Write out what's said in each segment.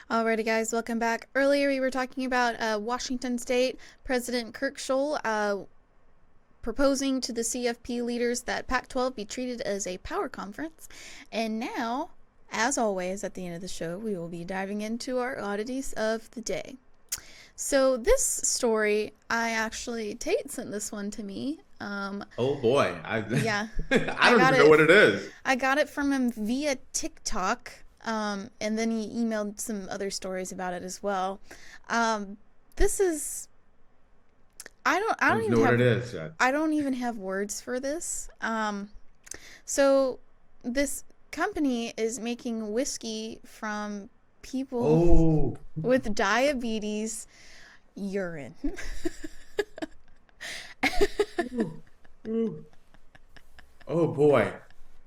Alrighty, guys, welcome back. Earlier, we were talking about Washington State President Kirk Scholl proposing to the CFP leaders that Pac-12 be treated as a power conference. And now, as always, at the end of the show, we will be diving into our oddities of the day. So this story, Tate sent this one to me. Oh boy, Yeah, I don't even know what it is. I got it from him via TikTok. And then he emailed some other stories about it as well. This is, I don't even know what it is. I don't even have words for this. So this company is making whiskey from people with diabetes urine. Oh boy.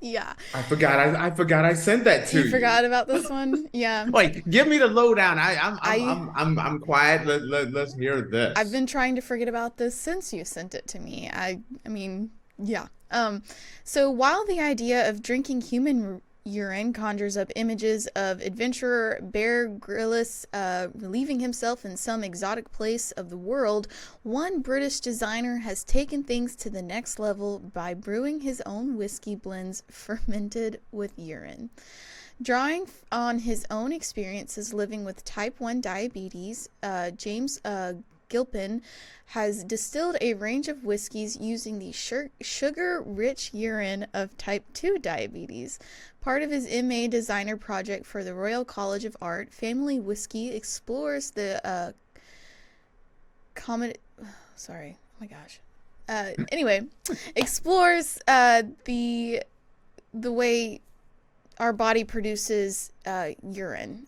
Yeah. I forgot I sent that to you. You forgot about this one? Yeah. Like, give me the lowdown. I'm quiet. Let's hear this. I've been trying to forget about this since you sent it to me. I mean, yeah. So while the idea of drinking human urine conjures up images of adventurer Bear Grylls relieving himself in some exotic place of the world, one British designer has taken things to the next level by brewing his own whiskey blends fermented with urine. Drawing on his own experiences living with type 1 diabetes, James Gilpin has distilled a range of whiskeys using the sugar-rich urine of type 2 diabetes. Part of his MA designer project for the Royal College of Art, Family Whiskey explores the explores the way our body produces urine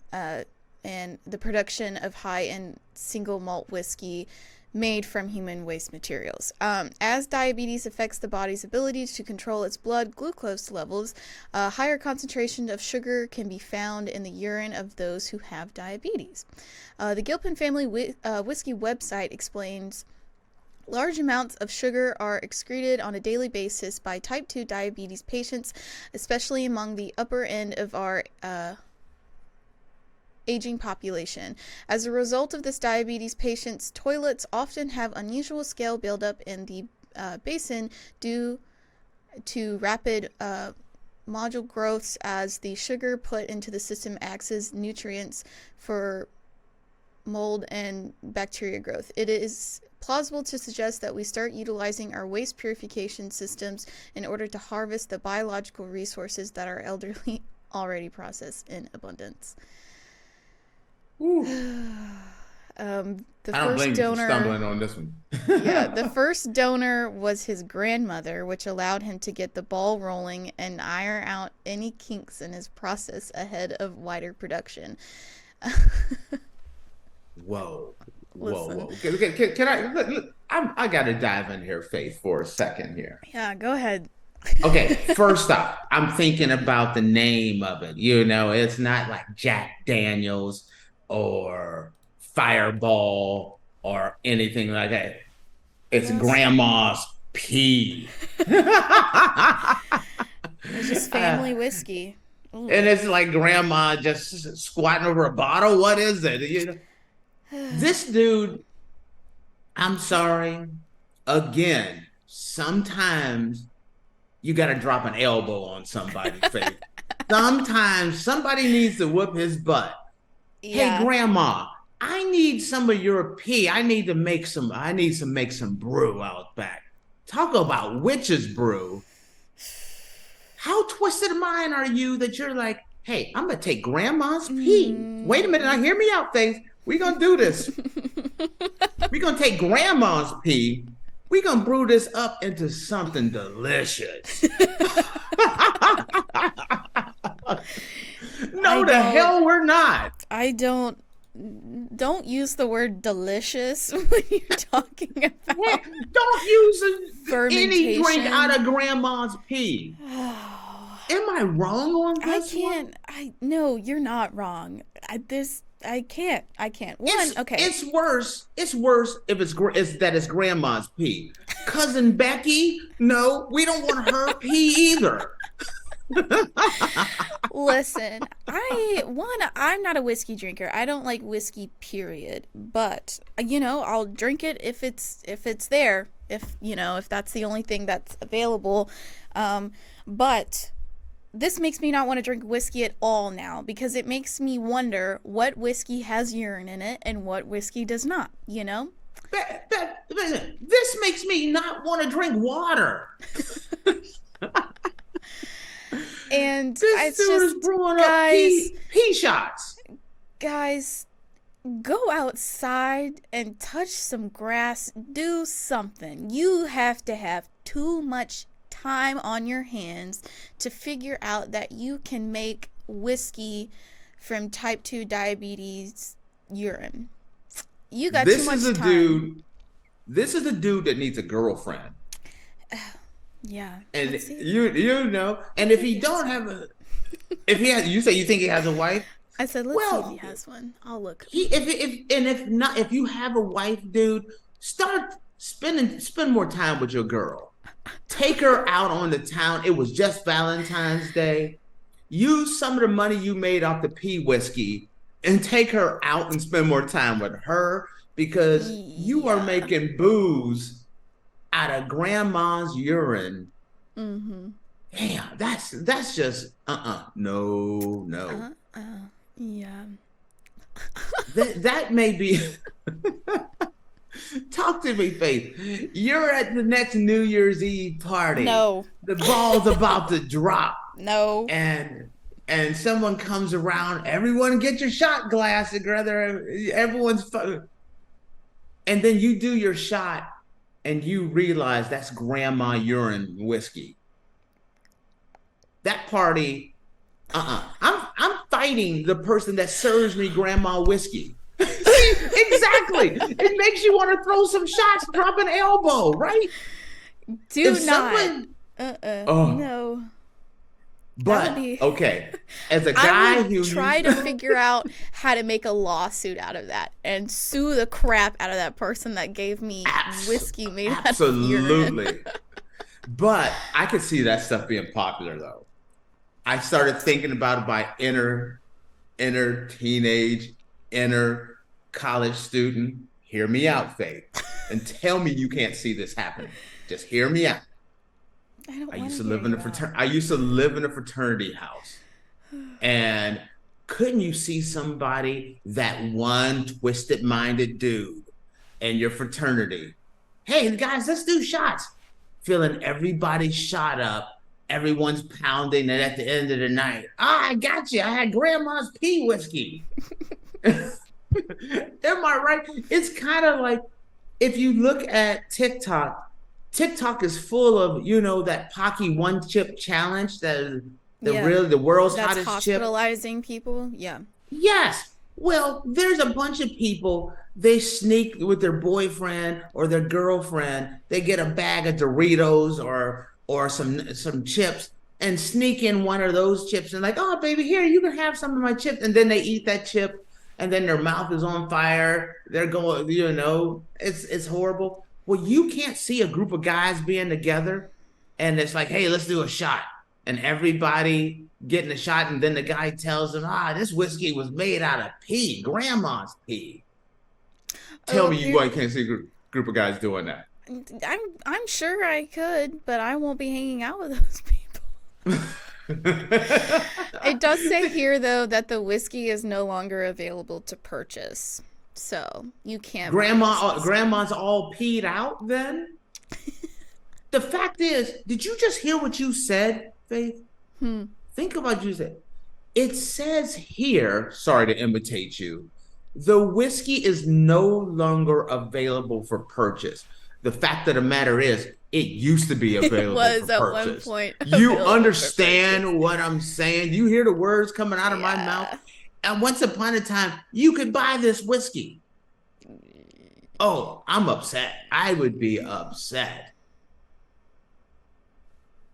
and the production of high-end single malt whiskey made from human waste materials. As diabetes affects the body's ability to control its blood glucose levels, a higher concentration of sugar can be found in the urine of those who have diabetes. The Gilpin Family Whiskey website explains large amounts of sugar are excreted on a daily basis by type 2 diabetes patients, especially among the upper end of our aging population. As a result of this, diabetes patients' toilets often have unusual scale buildup in the basin due to rapid module growths as the sugar put into the system acts as nutrients for mold and bacteria growth. It is plausible to suggest that we start utilizing our waste purification systems in order to harvest the biological resources that our elderly already process in abundance. The I don't blame you for stumbling on this one. Yeah, the first donor was his grandmother, which allowed him to get the ball rolling and iron out any kinks in his process ahead of wider production. Whoa. Can I gotta dive in here, Faith, for a second here. Yeah, go ahead. Okay, first off, I'm thinking about the name of it. You know, it's not like Jack Daniels or Fireball or anything like that. It's Grandma's pee. It's just family whiskey. Ooh. And it's like grandma just squatting over a bottle. What is it? You know, this dude, I'm sorry. Again, sometimes you got to drop an elbow on somebody's face. Sometimes somebody needs to whoop his butt. Yeah. Hey, grandma, I need some of your pee. I need to make some brew out back. Talk about witch's brew. How twisted of mind are you that you're like, hey, I'm going to take grandma's pee. Wait a minute. Now hear me out, Faith. We're going to do this. We're going to take grandma's pee. We're going to brew this up into something delicious. No, the hell we're not. I don't use the word delicious when you're talking about don't use any drink out of grandma's pee. Am I wrong on this? No, you're not wrong. I can't. Okay. It's worse if it's grandma's pee. Cousin Becky, no, we don't want her pee either. Listen, I'm not a whiskey drinker. I don't like whiskey, period. But I'll drink it if it's there. If that's the only thing that's available. But this makes me not want to drink whiskey at all now, because it makes me wonder what whiskey has urine in it and what whiskey does not. This makes me not want to drink water. And this it's dude just, is brewing guys, up pea shots. Guys, go outside and touch some grass. Do something. You have to have too much time on your hands to figure out that you can make whiskey from type 2 diabetes urine. You got too much time. This is a dude that needs a girlfriend. Yeah. And and if he don't have you say you think he has a wife? I said, let's see if he has one. I'll look. If you have a wife, dude, spend more time with your girl. Take her out on the town. It was just Valentine's Day. Use some of the money you made off the pea whiskey and take her out and spend more time with her, because you are making booze out of grandma's urine. Mm-hmm. Damn, that's just no. Yeah. that may be. Talk to me, Faith. You're at the next New Year's Eve party. No. The ball's about to drop. No. And someone comes around. Everyone get your shot glass together. Everyone's fun. And then you do your shot, and you realize that's grandma urine whiskey. That party, I'm fighting the person that serves me grandma whiskey. See, exactly. It makes you want to throw some shots, drop an elbow, right? No. But okay, as a guy I would try to figure out how to make a lawsuit out of that and sue the crap out of that person that gave me whiskey made out of urine. But I could see that stuff being popular, though. I started thinking about it by inner teenage, inner college student. Hear me out, Faith, and tell me you can't see this happening. Just hear me out. I used to live in a fraternity house, and couldn't you see somebody, that one twisted-minded dude in your fraternity? Hey, guys, let's do shots. Feeling everybody shot up, everyone's pounding, and at the end of the night, I got you. I had grandma's pea whiskey. Am I right? It's kind of like, if you look at TikTok is full of, that Pocky one chip challenge, the world's hottest chip. Hospitalizing people. Yeah. Yes. Well, there's a bunch of people, they sneak with their boyfriend or their girlfriend. They get a bag of Doritos or some chips and sneak in one of those chips and like, oh, baby, here, you can have some of my chips. And then they eat that chip and then their mouth is on fire. They're going, it's horrible. Well, you can't see a group of guys being together and it's like, hey, let's do a shot. And everybody getting a shot, and then the guy tells them, this whiskey was made out of pea, grandma's pea. Tell me you can't see a group of guys doing that. I'm sure I could, but I won't be hanging out with those people. It does say here, though, that the whiskey is no longer available to purchase. So you can't. Grandma's all peed out then? The fact is, did you just hear what you said, Faith? Think about what you said. It says here, sorry to imitate you, the whiskey is no longer available for purchase. The fact of the matter is, it used to be available for purchase. It was at one point. You understand what I'm saying? You hear the words coming out of my mouth? And once upon a time, you could buy this whiskey. Oh, I'm upset. I would be upset.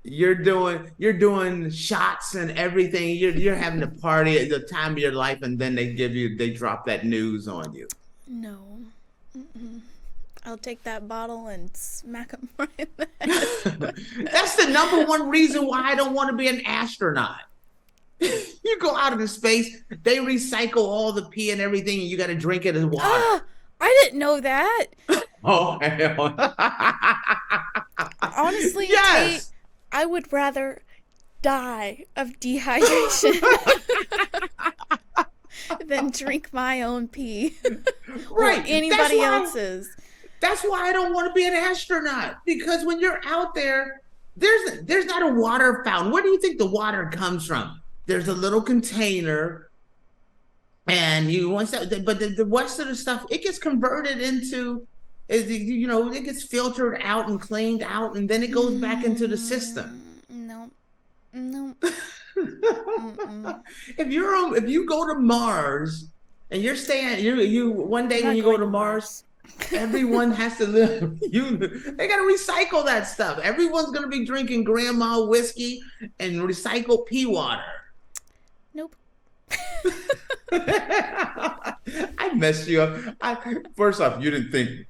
You're doing shots and everything. You're having a party at the time of your life, and then they drop that news on you. No. I'll take that bottle and smack him right in the head. That's the number one reason why I don't want to be an astronaut. You go out into space, they recycle all the pee and everything, and you got to drink it as water. I didn't know that. Oh, hell. Honestly, yes. Tate, I would rather die of dehydration than drink my own pee. Right. Or anybody else's. That's why I don't want to be an astronaut. Because when you're out there, there's not a water fountain. Where do you think the water comes from? There's a little container, and but the rest of the stuff, it gets converted into, it gets filtered out and cleaned out, and then it goes back into the system. No. If you go to Mars and you're staying, you one day when you go to Mars, everyone has to live. They got to recycle that stuff. Everyone's gonna be drinking grandma whiskey and recycled pee water. Nope. I messed you up. First off, you didn't think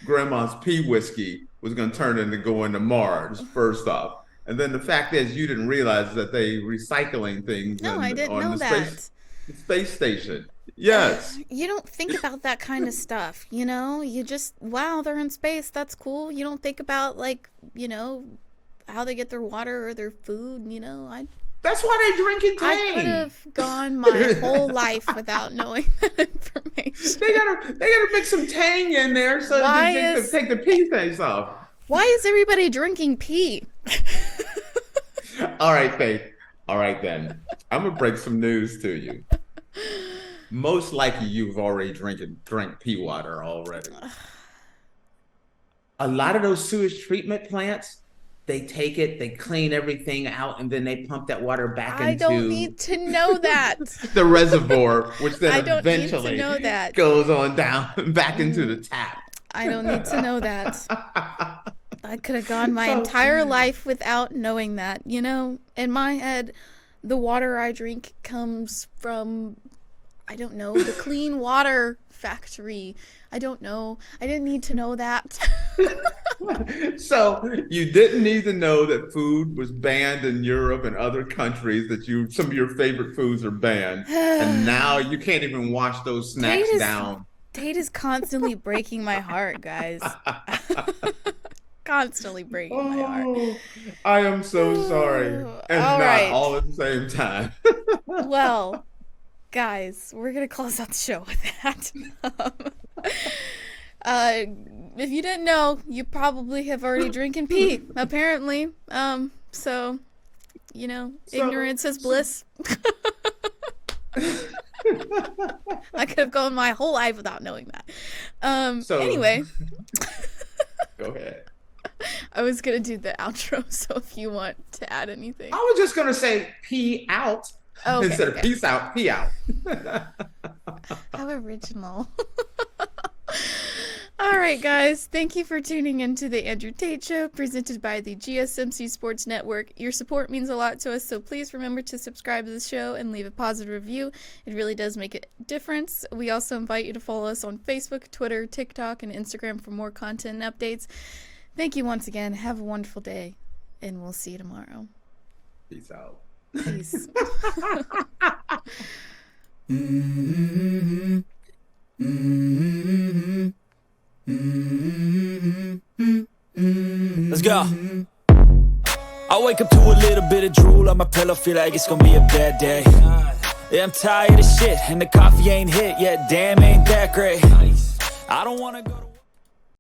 grandma's pee whiskey was going to turn into going to Mars, first off. And then the fact is, you didn't realize that they recycling things I didn't know that. Space station. Yes. You don't think about that kind of stuff, You just, wow, they're in space. That's cool. You don't think about, how they get their water or their food, That's why they're drinking Tang. I could have gone my whole life without knowing that information. They gotta mix some Tang in there so they take the pee things off. Why is everybody drinking pee? All right, Faith. All right, then. I'm gonna break some news to you. Most likely, you've already drank pee water already. A lot of those sewage treatment plants, they take it, they clean everything out, and then they pump that water back into... I don't need to know that. ...the reservoir, which then I don't eventually need to know that. goes on down back into the tap. I don't need to know that. I could have gone my entire life without knowing that. In my head, the water I drink comes from, I don't know, the clean water factory. I don't know. I didn't need to know that. So you didn't need to know that food was banned in Europe and other countries, that some of your favorite foods are banned, and now you can't even wash those snacks down. Tate is constantly breaking my heart, guys. Constantly breaking my heart. I am so sorry. And all not right. all at the same time. Well, guys, we're going to close out the show with that. If you didn't know, you probably have already drinking pee, apparently. So, ignorance is bliss. I could have gone my whole life without knowing that. Anyway. Go ahead. I was going to do the outro, so if you want to add anything. I was just going to say pee out instead of peace out, pee out. How original. All right, guys. Thank you for tuning into the Andrew Tate Show, presented by the GSMC Sports Network. Your support means a lot to us, so please remember to subscribe to the show and leave a positive review. It really does make a difference. We also invite you to follow us on Facebook, Twitter, TikTok, and Instagram for more content and updates. Thank you once again. Have a wonderful day, and we'll see you tomorrow. Peace out. Peace. Let's go. I wake up to a little bit of drool on my pillow, feel like it's gonna be a bad day. Yeah, I'm tired of shit, and the coffee ain't hit yet, damn, ain't that great. I don't wanna go to